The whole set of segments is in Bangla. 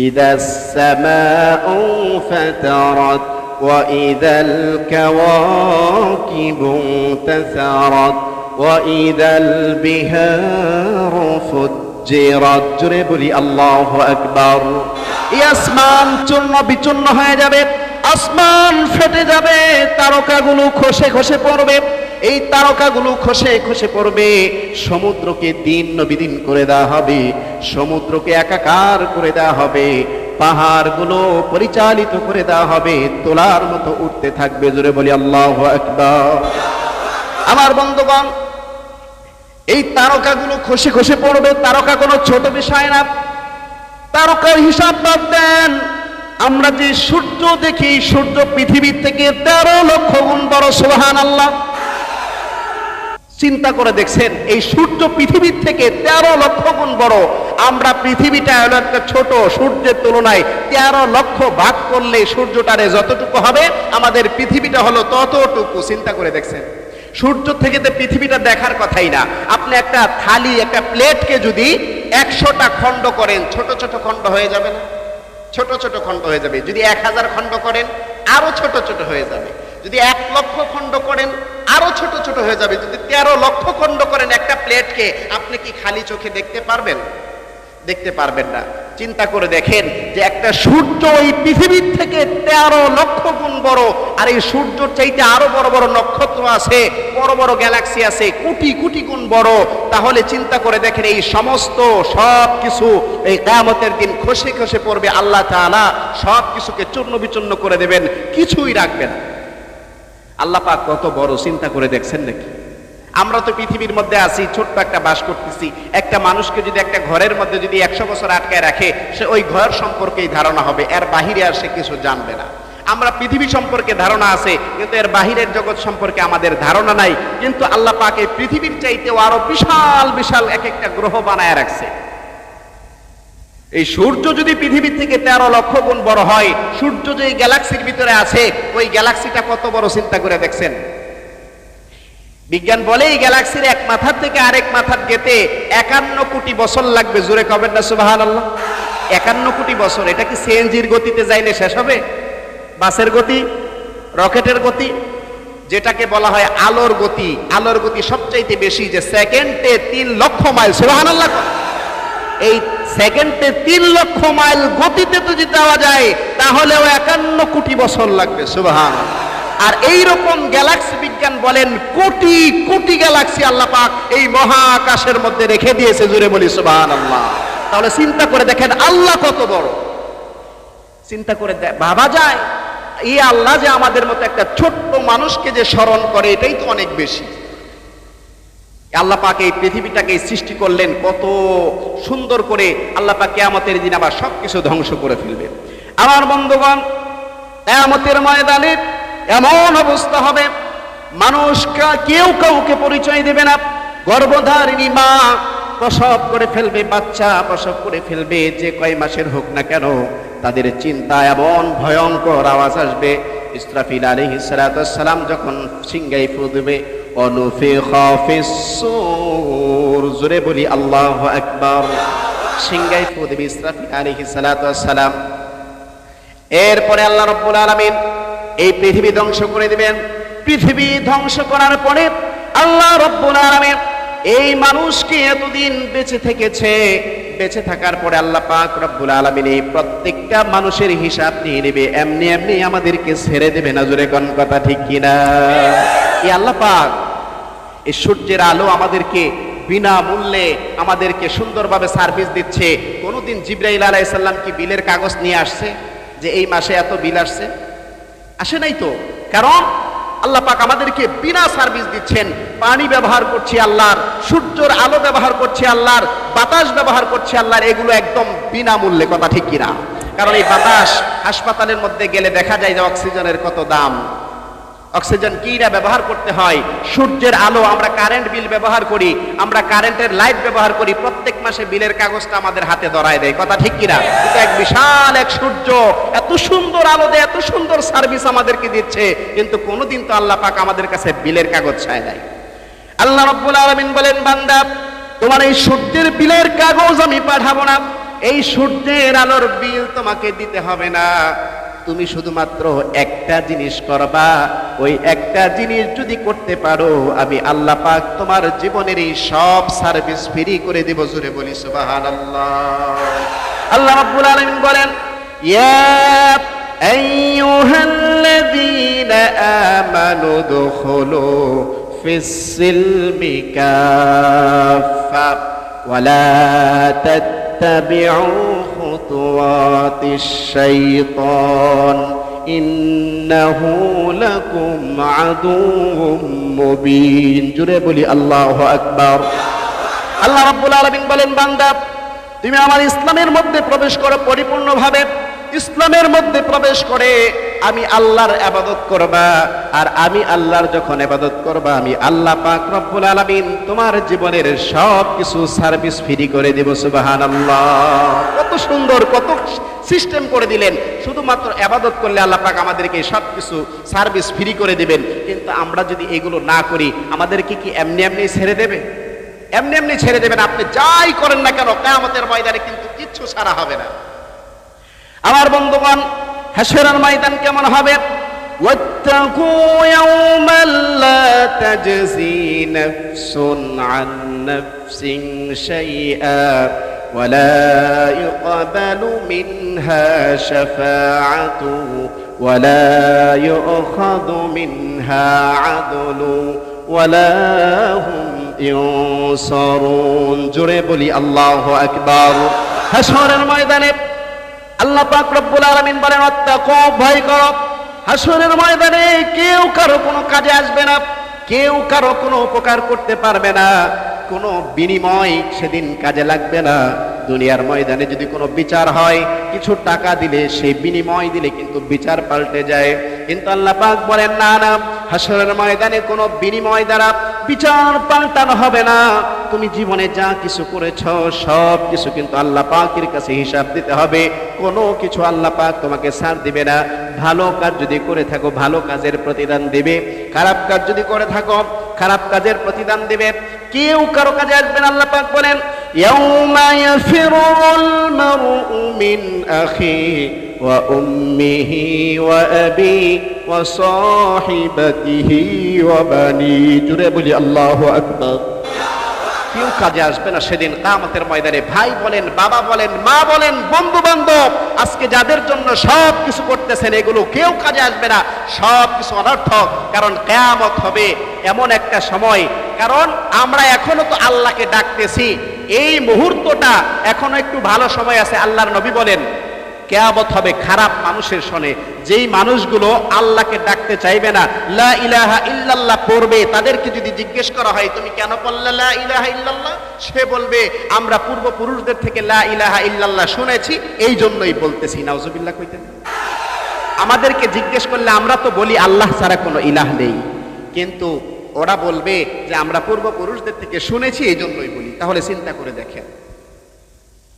ইদাস সামাউ ফাতারাত ওয়া ইদাল কাওয়াকিবু তাসারাত ওয়া ইদাল বিহারু ফুজ্জিরাত। জোরে বলি আল্লাহু আকবার। এই আসমান চূর্ণ বিচূর্ণ হয়ে যাবে, আসমান ফেটে যাবে, তারকাগুলো খসে খসে পড়বে। এই তারকাগুলো খসে খসে পড়বে, সমুদ্রকে দিন বিদিন করে দেওয়া হবে, সমুদ্রকে একাকার করে দেওয়া হবে, পাহাড়গুলো পরিচালিত করে দেওয়া হবে, তোলার মতো উঠতে থাকবে। জোরে বলি আল্লাহু আকবার। আমার বন্ধুগণ, এই তারকাগুলো খসে খসে পড়বে। তারকা কোনো ছোট বিষয় না, তারকার হিসাব বাদ দেন। আমরা যে সূর্য দেখি, সূর্য পৃথিবীর থেকে 13 লক্ষ গুণ বড়। সুবহানাল্লাহ। চিন্তা করে দেখছেন, এই সূর্য পৃথিবীর থেকে 13 লক্ষ গুণ বড়। আমরা পৃথিবীটা হলো একটা ছোট, সূর্যের তুলনায় 13 লক্ষ ভাগ করলে সূর্যটারে যতটুকু হবে, আমাদের পৃথিবীটা হলো ততটুকু। চিন্তা করে দেখছেন, সূর্য থেকে তো পৃথিবীটা দেখার কথাই না। আপনি একটা থালি, একটা প্লেটকে যদি 100টা খণ্ড করেন, ছোট ছোট খণ্ড হয়ে যাবে না? ছোট ছোট খণ্ড হয়ে যাবে। যদি 1000 খণ্ড করেন, আরো ছোট ছোট হয়ে যাবে। যদি 1 লক্ষ খণ্ড করেন, আরো ছোট ছোট হয়ে যাবে। যদি 13 লক্ষ খণ্ড করেন একটা প্লেটকে, আপনি কি খালি চোখে দেখতে পারবেন? দেখতে পারবেন না। চিন্তা করে দেখেন যে একটা সূর্য এই পৃথিবীর থেকে 13 লক্ষ গুণ বড়, আর এই সূর্যর চাইতে আরো বড় বড় নক্ষত্র আছে, বড় বড় গ্যালাক্সি আছে, কোটি কোটি গুণ বড়। তাহলে চিন্তা করে দেখেন, এই সমস্ত সব কিছু এই কিয়ামতের দিন খসে খসে পড়বে। আল্লাহ তাআলা সব কিছুকে চূর্ণ বিচূর্ণ করে দেবেন, কিছুই রাখবেন না। আল্লাহ পাক কত বড়, চিন্তা করে দেখছেন নাকি? আমরা তো পৃথিবীর মধ্যে আছি, ছোট্ট একটা বাস করতেছি। একটা মানুষকে যদি একটা ঘরের মধ্যে যদি 100 বছর আটকায় রাখে, সে ওই ঘর সম্পর্কেই ধারণা হবে, এর বাহিরে আর সে কিছু জানবে না। আমরা পৃথিবী সম্পর্কে ধারণা আছে, কিন্তু এর বাহিরের জগৎ সম্পর্কে আমাদের ধারণা নাই। কিন্তু আল্লাহ পাক এই পৃথিবীর চাইতেও আরো বিশাল বিশাল এক একটা গ্রহ বানায় রাখছে। এই সূর্য যদি পৃথিবীর থেকে 13 লক্ষ গুণ বড় হয়, সূর্য যে গ্যালাক্সির ভিতরে আছে, ওই গ্যালাক্সিটা কত বড় চিন্তা করে দেখছেন? বিজ্ঞান বলে এই গ্যালাক্সির এক মাথার থেকে আরেক মাথার যেতে 51 কোটি বছর লাগবে। জোরে কবেন না সুবহানাল্লাহ। 51 কোটি বছর। এটা কি সিএনজির গতিতে যাইলে শেষ হবে? বাসের গতি, রকেটের গতি, যেটাকে বলা হয় আলোর গতি। আলোর গতি সবচাইতে বেশি, যে সেকেন্ডে 3 লক্ষ মাইল। সুবহানাল্লাহ। এই সেকেন্ডে 3 লক্ষ মাইল গতিতে যদি যাওয়া যায়, তাহলেও 51 কোটি বছর লাগবে। সুবহানাল্লাহ। আর এই রকম গ্যালাক্সি বিজ্ঞান বলেন কোটি কোটি গ্যালাক্সি আল্লাহ পাক এই মহাকাশের মধ্যে রেখে দিয়েছে। জোরে বলি সুবহানাল্লাহ। তাহলে চিন্তা করে দেখেন আল্লাহ কত বড়। চিন্তা করে ভাবা যায়, এই আল্লাহ যে আমাদের মতো একটা ছোট্ট মানুষকে যে স্মরণ করে, এটাই তো অনেক বেশি। আল্লাহ পাক এই পৃথিবীটাকে সৃষ্টি করলেন কত সুন্দর করে। আল্লাহ পাক কিয়ামতের দিন আবার সবকিছু ধ্বংস করে ফেলবে। আমার বন্ধুগণ, কিয়ামতের ময়দানে এমন অবস্থা হবে, মানুষ কেউ কাউকে পরিচয় দেবে না। গর্ভধারিণী মা প্রসব করে ফেলবে, বাচ্চা প্রসব করে ফেলবে, যে কয় মাসের হোক না কেন, তাদের চিন্তা এমন ভয়ঙ্কর আওয়াজ আসবে। ইসরাফিল আলাইহিস সালাতু ওয়াস সালাম যখন সিংহায় ফু দেবে, অনুফিখা ফিস সূর। জোরে বলি আল্লাহু আকবার। সিংহায় ফু দেবে ইসরাফিল আলাইহিস সালাতু ওয়াস সালাম। এরপরে আল্লাহ রাব্বুল আলামিন এই পৃথিবী ধ্বংস করে দিবেন। পৃথিবী ধ্বংস করার পরে আল্লাহ রাব্বুল আলামিন এই মানুষকে এতদিন বেঁচে থেকেছে, বেঁচে থাকার পরে আল্লাহ পাক রব্বুল আলামিন এই প্রত্যেকটা মানুষের হিসাব নিয়ে নেবে। এমনি এমনি আমাদেরকে ছেড়ে দেবে না। জোরে কোন কথা ঠিক কিনা? এই আল্লাহ পাক এই সূর্যের আলো আমাদেরকে বিনামূল্যে আমাদেরকে সুন্দরভাবে সার্ভিস দিচ্ছে। কোনদিন জিবরাইল আলাইহিস সালাম কি বিলের কাগজ নিয়ে আসছে যে এই মাসে এত বিল আসছে? আসে নাই তো। কারণ আল্লাহ পাক আমাদেরকে বিনা সার্ভিস দিচ্ছেন। পানি ব্যবহার করছি আল্লাহর, সূর্যের আলো ব্যবহার করছি আল্লাহর, বাতাস ব্যবহার করছি আল্লাহর, এগুলো একদম বিনামূল্যে। কথা ঠিক কিনা? কারণ এই বাতাস হাসপাতালের মধ্যে গেলে দেখা যায় যে অক্সিজেনের কত দাম। অক্সিজেন কিনা ব্যবহার করতে হয়। সূর্যের আলো, আমরা কারেন্ট বিল ব্যবহার করি, আমরা কারেন্টের লাইট ব্যবহার করি, প্রত্যেক মাসে বিলের কাগজটা আমাদের হাতে ধরায় দেয়। কথা ঠিক কিনা? কিন্তু এক বিশাল এক সূর্য এত সুন্দর আলো দেয়, এত সুন্দর সার্ভিস আমাদেরকে দিচ্ছে, কিন্তু কোনোদিন তো আল্লাহ পাক আমাদের কাছে বিলের কাগজ চায় নাই। আল্লাহ রাব্বুল আলামিন বলেন, বান্দা তোমার এই সূর্যের বিলের কাগজ আমি পাঠাবো না, এই সূর্যের আলোর বিল তোমাকে দিতে হবে না, তুমি শুধুমাত্র একটা জিনিস করবা, ওই একটা জিনিস যদি করতে পারো আমি আল্লাহ পাক তোমার জীবনের এই সব সার্ভিস ফ্রি করে দেব। জোরে বলি সুবহানাল্লাহ। আল্লাহ রাব্বুল আলামিন বলেন, ইয়া আইয়ুহাল্লাযীনা আমানু দুখুলু ফিস-সিলমি কাফা ওয়া লা তাত্তাবিউ খুতুওয়াতিশ শাইতান ইন্নাহু লাকুম আদুউম মুবিন। জোরে বলি আল্লাহু আকবার। আল্লাহ রাব্বুল আলামিন বলেন, বান্দা তুমি আমার ইসলামের মধ্যে প্রবেশ করো পরিপূর্ণভাবে, ইসলামের মধ্যে প্রবেশ করে আমি আল্লাহর ইবাদত করবা, আর আমি আল্লাহর যখন ইবাদত করবা আমি আল্লাহ পাক রব্বুল আলামিন তোমার জীবনের সব কিছু সার্ভিস ফ্রি করে দেব। সুবহানাল্লাহ। কত সুন্দর, কত সিস্টেম করে দিলেন। শুধুমাত্র ইবাদত করলে আল্লাহ পাক আমাদেরকে সব কিছু সার্ভিস ফ্রি করে দিবেন। কিন্তু আমরা যদি এগুলো না করি আমাদেরকে কি এমনি এমনি ছেড়ে দেবে? এমনি এমনি ছেড়ে দেবেন? আপনি যাই করেন না কেন কিয়ামতের ময়দানে কিন্তু কিচ্ছু ছাড়া হবে না। আমার বন্ধুগণ, হাশরের ময়দান কেমন হবে? ওয়াত্তাকু ইয়াওমান লা তাজজি নাফসুন আন নাফসিন শাইআ ওয়া লা ইউকবালু মিনহা শাফাআতু ওয়া লা ইউখাযু মিনহা আদলু ওয়া লা হুম ইউনসারুন। জোরে বলি আল্লাহু আকবার। হাশরের ময়দানে আল্লাহ পাক রব্বুল আলামিন বলেন, ওয়াত্তাকু, ভয় করো। হাশরের ময়দানে কেউ কারো কোনো কাজে আসবে না, কেউ কারো কোনো উপকার করতে পারবে না, কোনো বিনিময় সেদিন কাজে লাগবে না। দুনিয়ার ময়দানে যদি কোনো বিচার হয়, কিছু টাকা দিলে, সেই বিনিময় দিলে কিন্তু বিচার পাল্টে যায়। কিন্তু আল্লাহ পাক বলেন, না না, হাশরের ময়দানে কোনো বিনিময় দ্বারা বিচার পাল্টানো হবে না। তুমি জীবনে যা কিছু করেছো সব কিছু কিন্তু আল্লাহ পাকের কাছে হিসাব দিতে হবে। কোনো কিছু আল্লাহ পাক তোমাকে ছাড় দিবে না। ভালো কাজ যদি করে থাকো ভালো কাজের প্রতিদান দিবে, খারাপ কাজ যদি করে থাকো খারাপ কাজের প্রতিদান দিবে। কেউ কারো কাজে আসবে না। আল্লাহ পাক বলেন, ইয়াউমা ইয়াফিরুল মারউ মিন আখিহি ওয়া উম্মিহি ওয়া আবিহি ওয়া সাহিবাতিহি ওয়া বানি। জোরে বলি আল্লাহু আকবার। কেউ কাজে আসবে না সেদিন কিয়ামতের ময়দানে। ভাই বলেন, বাবা বলেন, মা বলেন, বন্ধু বান্ধব, আজকে যাদের জন্য সব কিছু করতেছেন এগুলো কেউ কাজে আসবে না, সব কিছু অনর্থক। কারণ কিয়ামত হবে এমন একটা সময়, কারণ আমরা এখনো তো আল্লাহকে ডাকতেছি, এই মুহূর্তটা এখনো একটু ভালো সময় আছে। আল্লাহর নবী বলেন, কিয়ামত হবে খারাপ মানুষের সনে, যেই মানুষগুলো আল্লাহকে ডাকতে চাইবে না, লা ইলাহা ইল্লাল্লাহ পড়বে, তাদেরকে যদি জিজ্ঞেস করা হয় তুমি কেন পড়লে লা ইলাহা ইল্লাল্লাহ, সে বলবে আমরা পূর্বপুরুষদের থেকে লা ইলাহা ইল্লাল্লাহ শুনেছি, এই জন্যই বলতেছি। নাউজুবিল্লাহ কইতেন। আমাদেরকে জিজ্ঞেস করলে আমরা তো বলি আল্লাহ ছাড়া কোনো ইলাহ নেই, কিন্তু ওরা বলবে যে আমরা পূর্বপুরুষদের থেকে শুনেছি এই জন্যই বলি। তাহলে চিন্তা করে দেখেন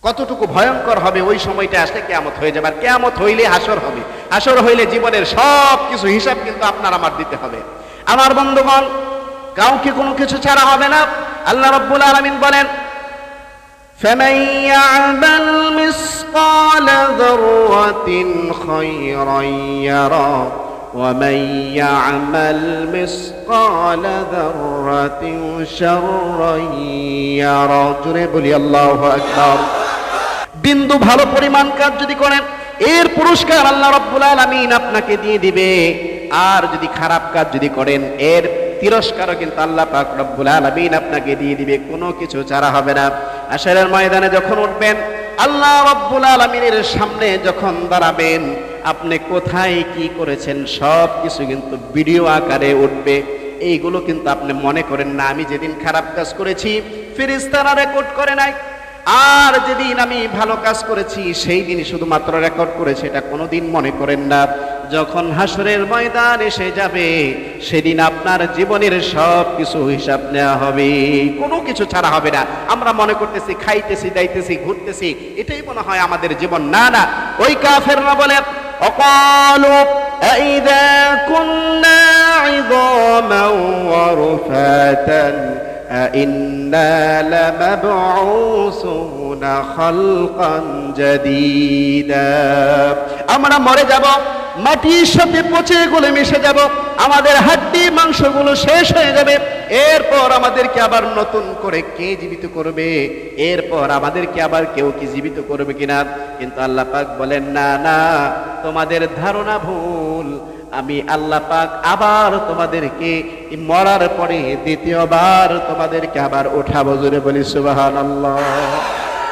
কতটুকু ভয়ঙ্কর হবে ওই সময়টা আসলে। কিয়ামত হয়ে যাবে, আর কিয়ামত হইলে হাসর হবে। হাসর হইলে জীবনের সব কিছু হিসাব কিন্তু আপনার আমার দিতে হবে। আমার বন্ধুগণ, কাউকে কোনো কিছু ছাড়া হবে না। আল্লাহ রাব্বুল আলামিন বলেন, ফামান ইয়া'মাল মিসকালা যাররাতিন খায়রান ইয়ারা ওয়া মান ইয়া'মাল মিসকালা যাররাতিন শাররান ইয়ারা। জোরে বলি আল্লাহু আকবার। বিন্দু ভালো পরিমাণ কাজ যদি করেন এর পুরস্কার আল্লাহ রাব্বুল আলামিন আপনাকে দিয়ে দিবে, আর যদি খারাপ কাজ যদি করেন এর তিরস্কারও কিন্তু আল্লাহ পাক রব্বুল আলামিন আপনাকে দিয়ে দিবে। কোনো কিছু ছাড়া হবে না। হাশরের ময়দানে যখন উঠবেন, আল্লাহ রাব্বুল আলামিনের সামনে যখন দাঁড়াবেন, আপনি কোথায় কি করেছেন সব কিছু কিন্তু ভিডিও আকারে উঠবে। এইগুলো কিন্তু আপনি মনে করেন না আমি যেদিন খারাপ কাজ করেছি ফেরেশতারা রেকর্ড করে নাই, আর যেদিন আমি ভালো কাজ করেছি সেই দিনই শুধুমাত্র রেকর্ড করেছে, এটা কোনোদিন মনে করেন না। যখন হাশরের ময়দান এসে যাবে সেদিন আপনার জীবনের সব কিছু হিসাব নেওয়া হবে, কোনো কিছু ছাড়া হবে না। আমরা মনে করতেছি খাইতেছি, দাইতেছি, ঘুরতেছি, এটাই মনে হয় আমাদের জীবন। না না, ওই কাফেররা বলে, অকালু আইযা কুন্না ইযামান ওয়া রুফাতান ইন্না লামাবউসুনা খালকান জাদীদা, আমরা মরে যাব, মাটির সাথে পচে গলে মিশে যাব, আমাদের হাড্ডি মাংসগুলো শেষ হয়ে যাবে, এরপর আমাদেরকে আবার নতুন করে কে জীবিত করবে? এরপর আমাদেরকে আবার কেউ কি জীবিত করবে কিনা? কিন্তু আল্লাহ পাক বলেন না না, তোমাদের ধারণা ভুল, আমি আল্লাহ পাক আবার তোমাদেরকে মরার পরে দ্বিতীয়বার তোমাদেরকে আবার উঠাবো। জোরে বলি সুবহানাল্লাহ।